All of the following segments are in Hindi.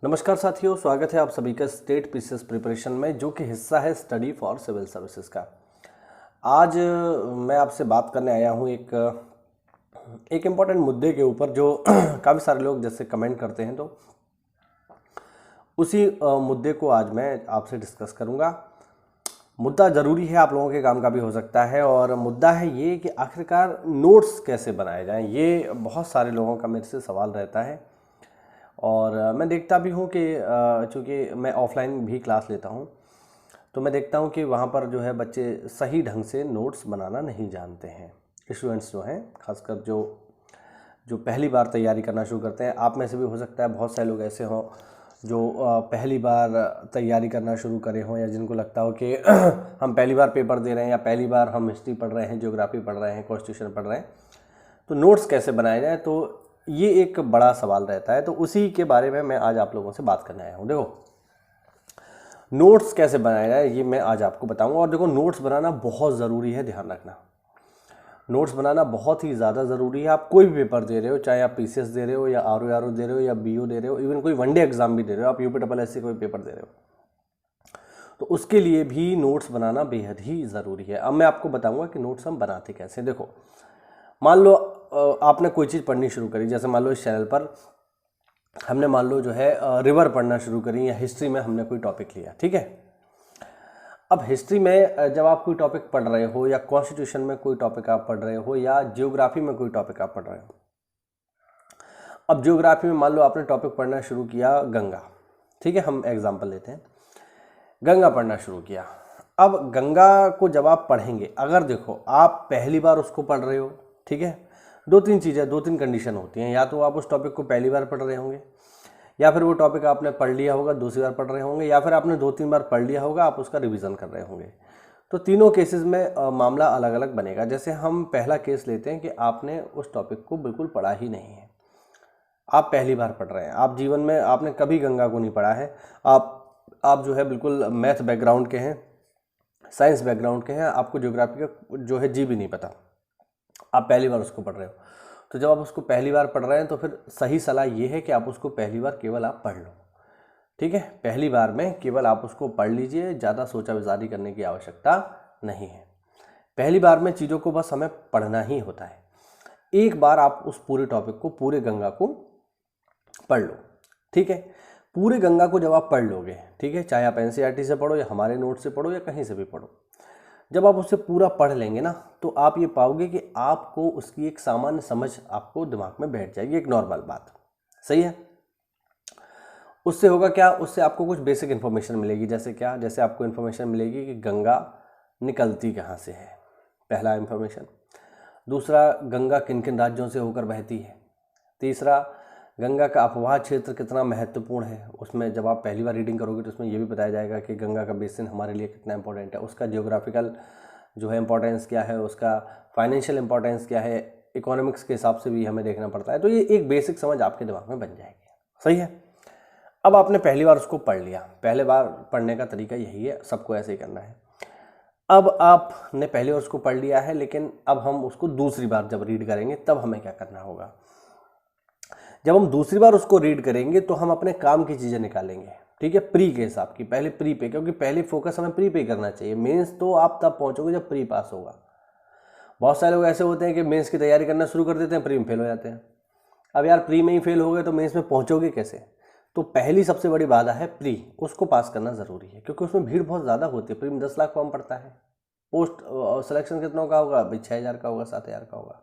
नमस्कार साथियों, स्वागत है आप सभी का स्टेट पीसीएस प्रिपरेशन में, जो कि हिस्सा है स्टडी फॉर सिविल सर्विसेज का। आज मैं आपसे बात करने आया हूँ एक इम्पॉर्टेंट मुद्दे के ऊपर, जो काफ़ी सारे लोग जैसे कमेंट करते हैं, तो उसी मुद्दे को आज मैं आपसे डिस्कस करूँगा। मुद्दा ज़रूरी है, आप लोगों के काम का भी हो सकता है, और मुद्दा है ये कि आखिरकार नोट्स कैसे बनाए जाएं। ये बहुत सारे लोगों का मेरे से सवाल रहता है, और मैं देखता भी हूँ कि चूँकि मैं ऑफलाइन भी क्लास लेता हूँ, तो मैं देखता हूँ कि वहाँ पर जो है बच्चे सही ढंग से नोट्स बनाना नहीं जानते हैं। स्टूडेंट्स जो हैं, खासकर जो पहली बार तैयारी करना शुरू करते हैं, आप में से भी हो सकता है बहुत सारे लोग ऐसे हों जो पहली बार तैयारी करना शुरू करे हों, या जिनको लगता हो कि हम पहली बार पेपर दे रहे हैं, या पहली बार हम हिस्ट्री पढ़ रहे हैं, ज्योग्राफी पढ़ रहे हैं, कॉन्स्टिट्यूशन पढ़ रहे हैं, तो नोट्स कैसे बनाए जाए। तो ये एक बड़ा सवाल रहता है, तो उसी के बारे में मैं आज आप लोगों से बात करने आया हूँ। देखो, नोट्स कैसे बनाया जाए ये मैं आज आपको बताऊंगा। और देखो, नोट्स बनाना बहुत ज़रूरी है, ध्यान रखना। नोट्स बनाना बहुत ही ज़्यादा ज़रूरी है। आप कोई भी पेपर दे रहे हो, चाहे आप पीसीएस दे रहे हो, या आरओ दे रहे हो, या बीओ दे रहे हो, इवन कोई वनडे एग्जाम भी दे रहे हो, आप यूपीएससी कोई पेपर दे रहे हो, तो उसके लिए भी नोट्स बनाना बेहद ही ज़रूरी है। अब मैं आपको बताऊंगा कि नोट्स हम बनाते कैसे। देखो, मान लो आपने कोई चीज़ पढ़नी शुरू करी, जैसे मान लो इस चैनल पर हमने मान लो जो है रिवर पढ़ना शुरू करी, या हिस्ट्री में हमने कोई टॉपिक लिया, ठीक है। अब हिस्ट्री में जब आप कोई टॉपिक पढ़ रहे हो, या कॉन्स्टिट्यूशन में कोई टॉपिक आप पढ़ रहे हो, या जियोग्राफी में कोई टॉपिक आप पढ़ रहे हो। अब जियोग्राफी में मान लो आपने टॉपिक पढ़ना शुरू किया गंगा, ठीक है, हम एग्जाम्पल लेते हैं, गंगा पढ़ना शुरू किया। अब गंगा को जब आप पढ़ेंगे, अगर देखो आप पहली बार उसको पढ़ रहे हो, ठीक है, दो तीन कंडीशन होती हैं। या तो आप उस टॉपिक को पहली बार पढ़ रहे होंगे, या फिर वो टॉपिक आपने पढ़ लिया होगा, दूसरी बार पढ़ रहे होंगे, या फिर आपने 2-3 बार पढ़ लिया होगा, आप उसका रिवीजन कर रहे होंगे। तो तीनों केसेस में मामला अलग अलग बनेगा। जैसे हम पहला केस लेते हैं कि आपने उस टॉपिक को बिल्कुल पढ़ा ही नहीं है, आप पहली बार पढ़ रहे हैं, आप जीवन में आपने कभी गंगा को नहीं पढ़ा है, आप जो है बिल्कुल मैथ बैकग्राउंड के हैं, साइंस बैकग्राउंड के हैं, आपको ज्योग्राफी का जो है जी भी नहीं पता, आप पहली बार उसको पढ़ रहे हो। तो जब आप उसको पहली बार पढ़ रहे हैं, तो फिर सही सलाह ये है कि आप उसको पहली बार केवल आप पढ़ लो, ठीक है। पहली बार में केवल आप उसको पढ़ लीजिए, ज़्यादा सोचा विचारी करने की आवश्यकता नहीं है। पहली बार में चीज़ों को बस हमें पढ़ना ही होता है। एक बार आप उस पूरे टॉपिक को, पूरे गंगा को पढ़ लो, ठीक है। पूरे गंगा को जब आप पढ़ लोगे, ठीक है, चाहे आप एनसीईआरटी से पढ़ो, या हमारे नोट से पढ़ो, या कहीं से भी पढ़ो, जब आप उससे पूरा पढ़ लेंगे ना, तो आप ये पाओगे कि आपको उसकी एक सामान्य समझ आपको दिमाग में बैठ जाएगी, एक नॉर्मल बात, सही है। उससे होगा क्या, उससे आपको कुछ बेसिक इन्फॉर्मेशन मिलेगी। जैसे क्या, जैसे आपको इन्फॉर्मेशन मिलेगी कि गंगा निकलती कहाँ से है, पहला इन्फॉर्मेशन। दूसरा, गंगा किन किन राज्यों से होकर बहती है। तीसरा, गंगा का अपवाह क्षेत्र कितना महत्वपूर्ण है। उसमें जब आप पहली बार रीडिंग करोगे, तो उसमें यह भी बताया जाएगा कि गंगा का बेसिन हमारे लिए कितना इंपॉर्टेंट है, उसका जियोग्राफिकल जो है इंपॉर्टेंस क्या है, उसका फाइनेंशियल इंपॉर्टेंस क्या है, इकोनॉमिक्स के हिसाब से भी हमें देखना पड़ता है। तो ये एक बेसिक समझ आपके दिमाग में बन जाएगी, सही है। अब आपने पहली बार उसको पढ़ लिया, पहले बार पढ़ने का तरीका यही है, सबको ऐसे ही करना है। अब आपने पहले उसको पढ़ लिया है, लेकिन अब हम उसको दूसरी बार जब रीड करेंगे, तब हमें क्या करना होगा। जब हम दूसरी बार उसको रीड करेंगे, तो हम अपने काम की चीज़ें निकालेंगे, ठीक है, प्री के हिसाब की, पहले प्री पे, क्योंकि पहले फोकस हमें प्री पे करना चाहिए। मेंस तो आप तब पहुंचोगे जब प्री पास होगा। बहुत सारे लोग ऐसे होते हैं कि मेंस की तैयारी करना शुरू कर देते हैं, प्री में फेल हो जाते हैं। अब यार, प्री में ही फेल हो गए तो मेंस में पहुंचोगे कैसे। तो पहली सबसे बड़ी बाधा है प्री, उसको पास करना ज़रूरी है, क्योंकि उसमें भीड़ बहुत ज़्यादा होती है। प्री में 10 लाख फॉर्म पड़ता है, पोस्ट सिलेक्शन कितनों का होगा भाई, 6,000 का होगा, 7,000 का होगा।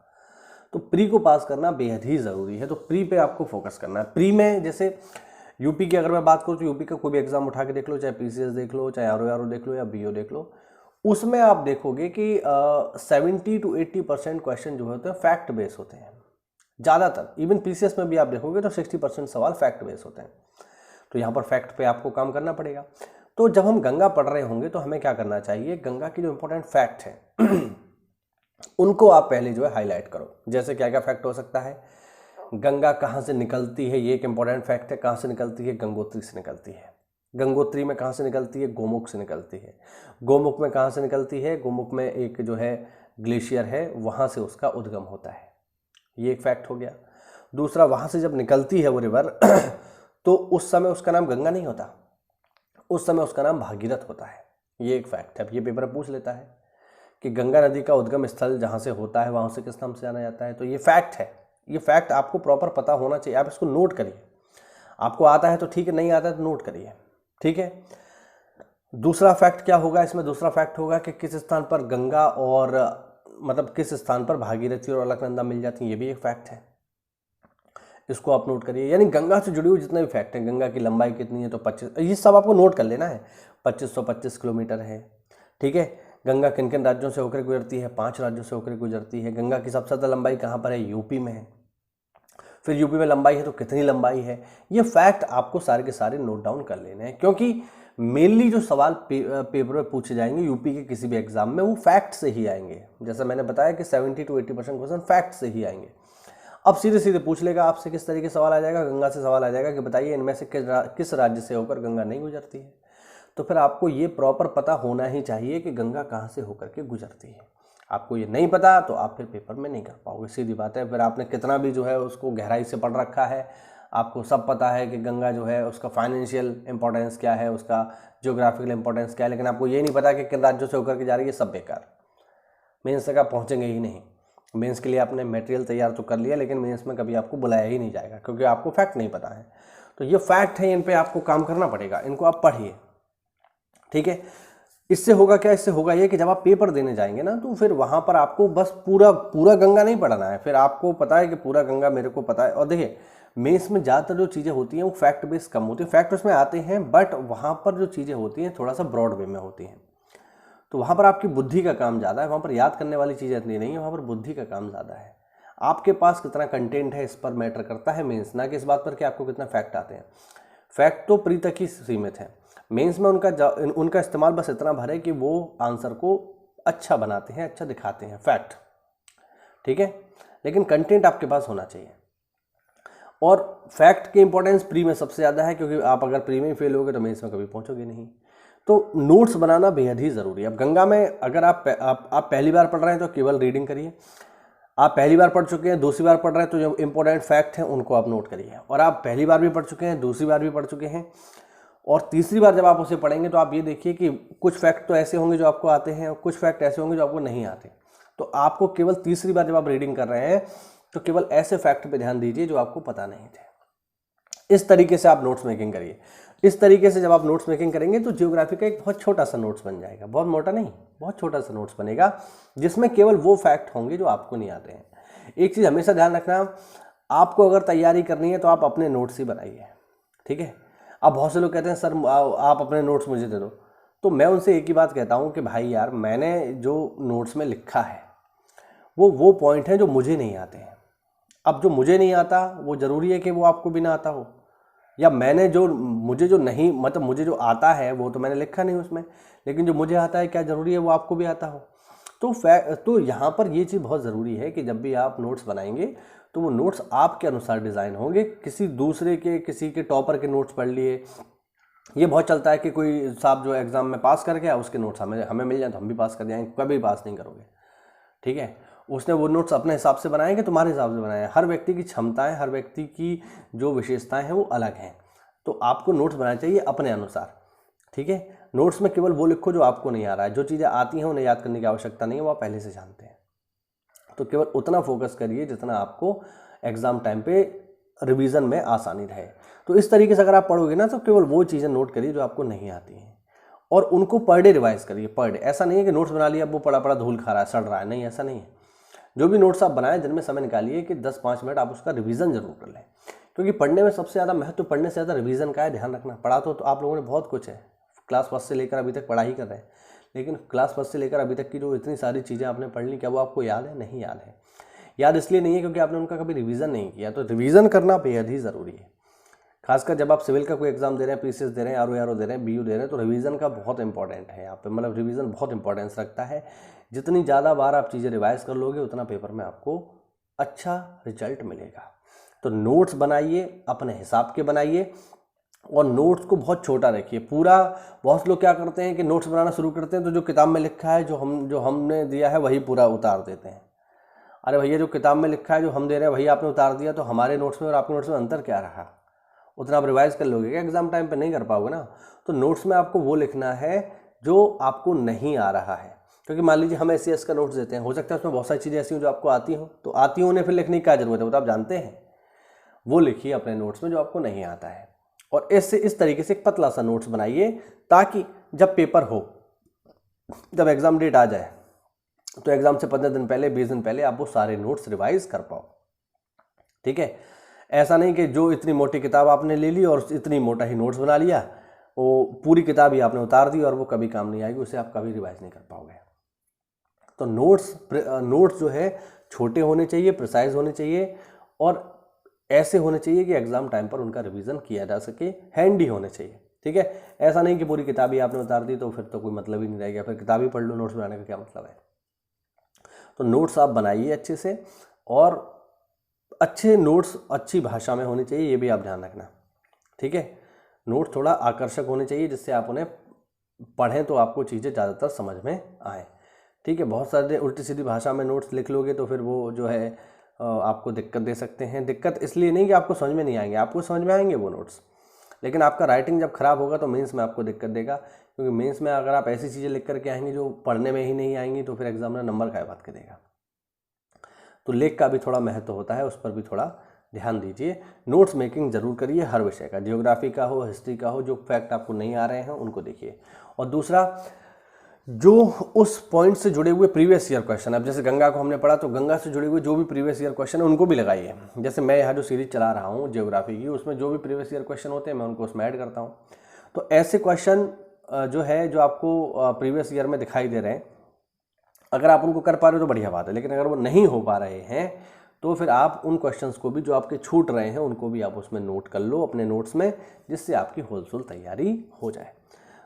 तो प्री को पास करना बेहद ही ज़रूरी है। तो प्री पे आपको फोकस करना है। प्री में जैसे यूपी की अगर मैं बात करूँ, तो यूपी का कोई भी एग्जाम उठा के देख लो, चाहे पीसीएस देख लो, चाहे आरओ देख लो, या बीओ देख लो, उसमें आप देखोगे कि 70 to 80% क्वेश्चन जो होते हैं फैक्ट बेस होते हैं ज़्यादातर। इवन पीसीएस में भी आप देखोगे तो 60% सवाल फैक्ट बेस होते हैं। तो यहाँ पर फैक्ट पे आपको काम करना पड़ेगा। तो जब हम गंगा पढ़ रहे होंगे, तो हमें क्या करना चाहिए, गंगा की जो इंपॉर्टेंट फैक्ट है उनको आप पहले जो है हाईलाइट करो। जैसे क्या क्या फैक्ट हो सकता है, गंगा कहाँ से निकलती है, ये एक इंपॉर्टेंट फैक्ट है। कहाँ से निकलती है, गंगोत्री से निकलती है। गंगोत्री में कहाँ से निकलती है, गोमुख से निकलती है। गोमुख में कहाँ से निकलती है, गोमुख में एक जो है ग्लेशियर है, वहाँ से उसका उद्गम होता है, ये एक फैक्ट हो गया। दूसरा, वहाँ से जब निकलती है वो रिवर तो उस समय उसका नाम गंगा नहीं होता, उस समय उसका नाम भागीरथ होता है। ये एक फैक्ट है। अब ये पेपर पूछ लेता है कि गंगा नदी का उद्गम स्थल जहाँ से होता है वहाँ से किस नाम से जाना जाता है, तो ये फैक्ट है। ये फैक्ट आपको प्रॉपर पता होना चाहिए, आप इसको नोट करिए। आपको आता है तो ठीक है, नहीं आता है तो नोट करिए, ठीक है। दूसरा फैक्ट क्या होगा इसमें? दूसरा फैक्ट होगा कि किस स्थान पर गंगा और मतलब किस स्थान पर भागीरथी और अलकनंदा मिल जाती है, ये भी एक फैक्ट है, इसको आप नोट करिए। यानी गंगा से जुड़ी हुई जितने भी फैक्ट हैं, गंगा की लंबाई कितनी है तो 25, ये सब आपको नोट कर लेना है। 2525 किलोमीटर है, ठीक है। गंगा किन किन राज्यों से होकर गुजरती है? 5 राज्यों से होकर गुजरती है। गंगा की सबसे ज़्यादा लंबाई कहाँ पर है? यूपी में है। फिर यूपी में लंबाई है तो कितनी लंबाई है? ये फैक्ट आपको सारे के सारे नोट डाउन कर लेने हैं, क्योंकि मेनली जो सवाल पेपर में पूछे जाएंगे यूपी के किसी भी एग्जाम में वो फैक्ट से ही आएंगे। जैसा मैंने बताया कि 70 to 80% क्वेश्चन फैक्ट से ही आएंगे। अब सीधे सीधे पूछ लेगा आपसे, किस तरीके से सवाल आ जाएगा? गंगा से सवाल आ जाएगा कि बताइए इनमें से किस राज्य से होकर गंगा नहीं गुजरती है। तो फिर आपको ये प्रॉपर पता होना ही चाहिए कि गंगा कहाँ से होकर के गुजरती है। आपको ये नहीं पता तो आप फिर पेपर में नहीं कर पाओगे, सीधी बात है। फिर आपने कितना भी जो है उसको गहराई से पढ़ रखा है, आपको सब पता है कि गंगा जो है उसका फाइनेंशियल इंपॉर्टेंस क्या है, उसका जियोग्राफिकल इंपॉर्टेंस क्या है, लेकिन आपको ये नहीं पता कि किन राज्यों से होकर के जा रही है, सब बेकार। मेंस तक आप पहुँचेंगे ही नहीं। मेंस के लिए आपने मटेरियल तैयार तो कर लिया, लेकिन मेंस में कभी आपको बुलाया ही नहीं जाएगा, क्योंकि आपको फैक्ट नहीं पता है। तो ये फैक्ट है, इन पे आपको काम करना पड़ेगा, इनको आप पढ़िए, ठीक है। इससे होगा क्या? इससे होगा ये कि जब आप पेपर देने जाएंगे ना, तो फिर वहाँ पर आपको बस पूरा गंगा नहीं पढ़ना है। फिर आपको पता है कि पूरा गंगा मेरे को पता है। और देखिए, मेंस में ज़्यादातर जो चीज़ें होती हैं वो फैक्ट बेस कम होती है। फैक्ट उसमें आते हैं, बट वहाँ पर जो चीज़ें होती हैं थोड़ा सा ब्रॉड वे में होती हैं। तो वहाँ पर आपकी बुद्धि का काम ज़्यादा है, वहाँ पर याद करने वाली चीज़ें इतनी नहीं है, वहाँ पर बुद्धि का काम ज़्यादा है। आपके पास कितना कंटेंट है इस पर मैटर करता है मेंस, ना कि इस बात पर कि आपको कितना फैक्ट आते हैं। फैक्ट तो प्री तक ही सीमित है। मेंस में उनका इस्तेमाल बस इतना भर है कि वो आंसर को अच्छा बनाते हैं, अच्छा दिखाते हैं, फैक्ट, ठीक है। लेकिन कंटेंट आपके पास होना चाहिए। और फैक्ट की इंपॉर्टेंस प्री में सबसे ज़्यादा है, क्योंकि आप अगर प्री में ही फेल होगे तो मेंस में कभी पहुंचोगे नहीं। तो नोट्स बनाना बेहद ही ज़रूरी है। अब गंगा में अगर आप पहली बार पढ़ रहे हैं तो केवल रीडिंग करिए। आप पहली बार पढ़ चुके हैं, दूसरी बार पढ़ रहे हैं, तो जो इंपॉर्टेंट फैक्ट हैं उनको आप नोट करिए। और आप पहली बार भी पढ़ चुके हैं, दूसरी बार भी पढ़ चुके हैं, और तीसरी बार जब आप उसे पढ़ेंगे तो आप ये देखिए कि कुछ फैक्ट तो ऐसे होंगे जो आपको आते हैं और कुछ फैक्ट ऐसे होंगे जो आपको नहीं आते। तो आपको केवल तीसरी बार जब आप रीडिंग कर रहे हैं तो केवल ऐसे फैक्ट पे ध्यान दीजिए जो आपको पता नहीं थे। इस तरीके से आप नोट्स मेकिंग करिए। इस तरीके से जब आप नोट्स मेकिंग करेंगे तो ज्योग्राफी का एक बहुत छोटा सा नोट्स बन जाएगा, बहुत मोटा नहीं, बहुत छोटा सा नोट्स बनेगा, जिसमें केवल वो फैक्ट होंगे जो आपको नहीं आते हैं। एक चीज़ हमेशा ध्यान रखना, आपको अगर तैयारी करनी है तो आप अपने नोट्स ही बनाइए, ठीक है। अब बहुत से लोग कहते हैं सर आप अपने नोट्स मुझे दे दो, तो मैं उनसे एक ही बात कहता हूँ कि भाई यार, मैंने जो नोट्स में लिखा है वो पॉइंट है जो मुझे नहीं आते हैं। अब जो मुझे नहीं आता वो ज़रूरी है कि वो आपको भी ना आता हो, या मुझे जो नहीं, मतलब मुझे जो आता है वो तो मैंने लिखा नहीं उसमें, लेकिन जो मुझे आता है क्या ज़रूरी है वो आपको भी आता हो। तो यहाँ पर ये चीज़ बहुत ज़रूरी है कि जब भी आप नोट्स बनाएंगे तो वो नोट्स आपके अनुसार डिज़ाइन होंगे। किसी के टॉपर के नोट्स पढ़ लिए, ये बहुत चलता है कि कोई साहब जो एग्ज़ाम में पास कर गया उसके नोट्स हमें मिल जाए तो हम भी पास कर जाएंगे, कभी पास नहीं करोगे, ठीक है। उसने वो नोट्स अपने हिसाब से बनाए कि तुम्हारे हिसाब से बनाए। हर व्यक्ति की क्षमताएं, हर व्यक्ति की जो विशेषताएं हैं वो अलग हैं। तो आपको नोट्स बनाने चाहिए अपने अनुसार, ठीक है। नोट्स में केवल वो लिखो जो आपको नहीं आ रहा है, जो चीज़ें आती हैं उन्हें याद करने की आवश्यकता नहीं है, वो आप पहले से जानते हैं। तो केवल उतना फोकस करिए जितना आपको एग्ज़ाम टाइम पे रिवीजन में आसानी रहे। तो इस तरीके से अगर आप पढ़ोगे ना तो केवल वो चीज़ें नोट करिए जो आपको नहीं आती हैं, और उनको पर डे रिवाइज करिए, पर डे। ऐसा नहीं है कि नोट्स बना लिया, अब वो पड़ा धूल खा रहा है, सड़ रहा है, नहीं, ऐसा नहीं है। जो भी नोट्स आप बनाएं, जिनमें समय निकालिए कि 10-5 मिनट आप उसका रिवीजन जरूर कर लें, क्योंकि पढ़ने में सबसे ज़्यादा महत्व पढ़ने से ज़्यादा रिवीजन का है। ध्यान रखना, पढ़ा तो आप लोगों ने बहुत कुछ है, क्लास 1 से लेकर अभी तक पढ़ाई कर रहे हैं, लेकिन क्लास 1 से लेकर अभी तक की जो इतनी सारी चीज़ें आपने पढ़ ली, क्या वो आपको याद है? नहीं याद है। याद इसलिए नहीं है क्योंकि आपने उनका कभी रिवीजन नहीं किया। तो रिवीजन करना बेहद ही ज़रूरी है, खासकर जब आप सिविल का कोई एग्जाम दे रहे हैं, पीसीएस दे रहे हैं, आरओ दे रहे हैं, बीयू दे रहे हैं, तो रिवीजन का बहुत इंपॉर्टेंट है यहाँ पे। मतलब रिवीजन बहुत इंपॉर्टेंस रखता है। जितनी ज़्यादा बार आप चीज़ें रिवाइज कर लोगे उतना पेपर में आपको अच्छा रिजल्ट मिलेगा। तो नोट्स बनाइए, अपने हिसाब के बनाइए, और नोट्स को बहुत छोटा रखिए। बहुत लोग क्या करते हैं कि नोट्स बनाना शुरू करते हैं तो जो किताब में लिखा है, जो हमने दिया है वही पूरा उतार देते हैं। अरे भैया, जो किताब में लिखा है, जो हम दे रहे हैं वही आपने उतार दिया, तो हमारे नोट्स में और आपके नोट्स में अंतर क्या रहा? उतना आप रिवाइज कर लोगे क्या एग्जाम टाइम पे? नहीं कर पाओगे ना। तो नोट्स में आपको वो लिखना है जो आपको नहीं आ रहा है, क्योंकि मान लीजिए हम SES का नोट्स देते हैं, हो सकता है उसमें बहुत सारी चीज़ें ऐसी हो जो आपको आती हो, तो आती होने फिर लिखने की क्या जरूरत है, वो तो आप जानते हैं। वो लिखिए अपने नोट्स में जो आपको नहीं आता है, और इस तरीके से एक पतला सा नोट्स बनाइए, ताकि जब पेपर हो, जब एग्जाम डेट आ जाए, तो एग्जाम से 15 दिन पहले, 20 दिन पहले आप वो सारे नोट्स रिवाइज कर पाओ। ठीक है, ऐसा नहीं कि जो इतनी मोटी किताब आपने ले ली और इतनी मोटा ही नोट्स बना लिया, वो पूरी किताब ही आपने उतार दी और वो कभी काम नहीं आएगी, उसे आप कभी रिवाइज नहीं कर पाओगे। तो नोट्स जो है छोटे होने चाहिए, प्रिसाइज होने चाहिए, और ऐसे होने चाहिए कि एग्जाम टाइम पर उनका रिवीजन किया जा सके, हैंडी होने चाहिए। ठीक है, ऐसा नहीं कि पूरी किताब ही आपने उतार दी तो फिर तो कोई मतलब ही नहीं रह गया, फिर किताब ही पढ़ लो, नोट्स बनाने का क्या मतलब है। तो नोट्स आप बनाइए अच्छे से, और अच्छे नोट्स अच्छी भाषा में होने चाहिए, ये भी आप ध्यान रखना। ठीक है, नोट्स थोड़ा आकर्षक होने चाहिए, जिससे आप उन्हें पढ़ें तो आपको चीज़ें ज़्यादातर समझ में आए। ठीक है, बहुत सारे उल्टी सीधी भाषा में नोट्स लिख लोगे तो फिर वो जो है आपको दिक्कत दे सकते हैं। दिक्कत इसलिए नहीं कि आपको समझ में नहीं आएंगे, आपको समझ में आएंगे वो नोट्स, लेकिन आपका राइटिंग जब खराब होगा तो मेंस में आपको दिक्कत देगा, क्योंकि मेंस में अगर आप ऐसी चीज़ें लिख करके आएंगे जो पढ़ने में ही नहीं आएंगी तो फिर एग्जामिनर नंबर काय बात करेगा। तो लेख का भी थोड़ा महत्व होता है, उस पर भी थोड़ा ध्यान दीजिए। नोट्स मेकिंग जरूर करिए हर विषय का, जियोग्राफी का हो, हिस्ट्री का हो, जो फैक्ट आपको नहीं आ रहे हैं उनको देखिए। और दूसरा, जो उस पॉइंट से जुड़े हुए प्रीवियस ईयर क्वेश्चन, अब जैसे गंगा को हमने पढ़ा तो गंगा से जुड़े हुए जो भी प्रीवियस ईयर क्वेश्चन है उनको भी लगाइए। जैसे मैं यहाँ जो सीरीज चला रहा हूँ जियोग्राफी की, उसमें जो भी प्रीवियस ईयर क्वेश्चन होते हैं मैं उनको उसमें ऐड करता हूँ। तो ऐसे क्वेश्चन जो है जो आपको प्रीवियस ईयर में दिखाई दे रहे हैं, अगर आप उनको कर पा रहे हो तो बढ़िया बात है, लेकिन अगर वो नहीं हो पा रहे हैं तो फिर आप उन क्वेश्चंस को भी जो आपके छूट रहे हैं उनको भी आप उसमें नोट कर लो अपने नोट्स में, जिससे आपकी होलसुल तैयारी हो जाए।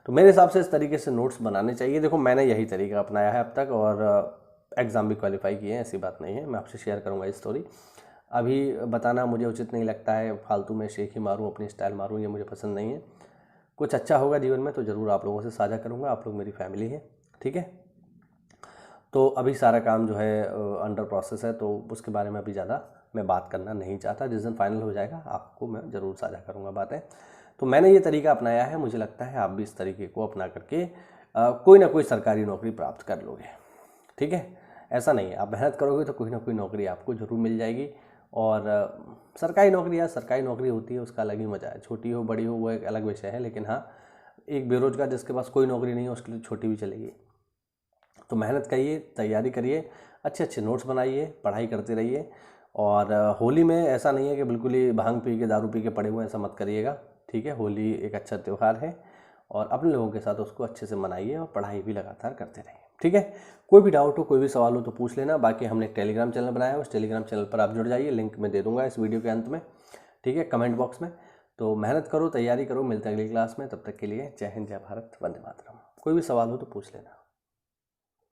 तो मेरे हिसाब से इस तरीके से नोट्स बनाने चाहिए। देखो मैंने यही तरीका अपनाया है अब तक, और एग्ज़ाम भी क्वालिफाई किए हैं, ऐसी बात नहीं है। मैं आपसे शेयर करूँगा ये स्टोरी। अभी बताना मुझे उचित नहीं लगता है, फालतू में शेख ही मारूँ, अपनी स्टाइल मारूँ, ये मुझे पसंद नहीं है। कुछ अच्छा होगा जीवन में तो ज़रूर आप लोगों से साझा करूँगा, आप लोग मेरी फैमिली है। ठीक है, तो अभी सारा काम जो है अंडर प्रोसेस है, तो उसके बारे में अभी ज़्यादा मैं बात करना नहीं चाहता। जिस दिन फाइनल हो जाएगा आपको मैं ज़रूर साझा करूँगा बातें। तो मैंने ये तरीका अपनाया है, मुझे लगता है आप भी इस तरीके को अपना करके कोई ना कोई सरकारी नौकरी प्राप्त कर लोगे। ठीक है, ऐसा नहीं है, आप मेहनत करोगे तो कोई ना कोई नौकरी आपको ज़रूर मिल जाएगी। और सरकारी नौकरी या सरकारी नौकरी होती है उसका अलग ही मज़ा है, छोटी हो बड़ी हो वो एक अलग विषय है, लेकिन हाँ, एक बेरोजगार जिसके पास कोई नौकरी नहीं है उसके लिए छोटी भी चलेगी। तो मेहनत करिए, तैयारी करिए, अच्छे अच्छे नोट्स बनाइए, पढ़ाई करते रहिए। और होली में ऐसा नहीं है कि बिल्कुल ही भांग पी के, दारू पी के पड़े हुए, ऐसा मत करिएगा। ठीक है, होली एक अच्छा त्यौहार है और अपने लोगों के साथ उसको अच्छे से मनाइए और पढ़ाई भी लगातार करते रहिए। ठीक है, कोई भी डाउट हो, कोई भी सवाल हो तो पूछ लेना। बाकी हमने एक टेलीग्राम चैनल बनाया है, उस टेलीग्राम चैनल पर आप जुड़ जाइए, लिंक मैं दे दूँगा इस वीडियो के अंत में। ठीक है, कमेंट बॉक्स में। तो मेहनत करो, तैयारी करो, मिलते हैं अगली क्लास में। तब तक के लिए जय हिंद, जय भारत, वंदे मातरम। कोई भी सवाल हो तो पूछ लेना।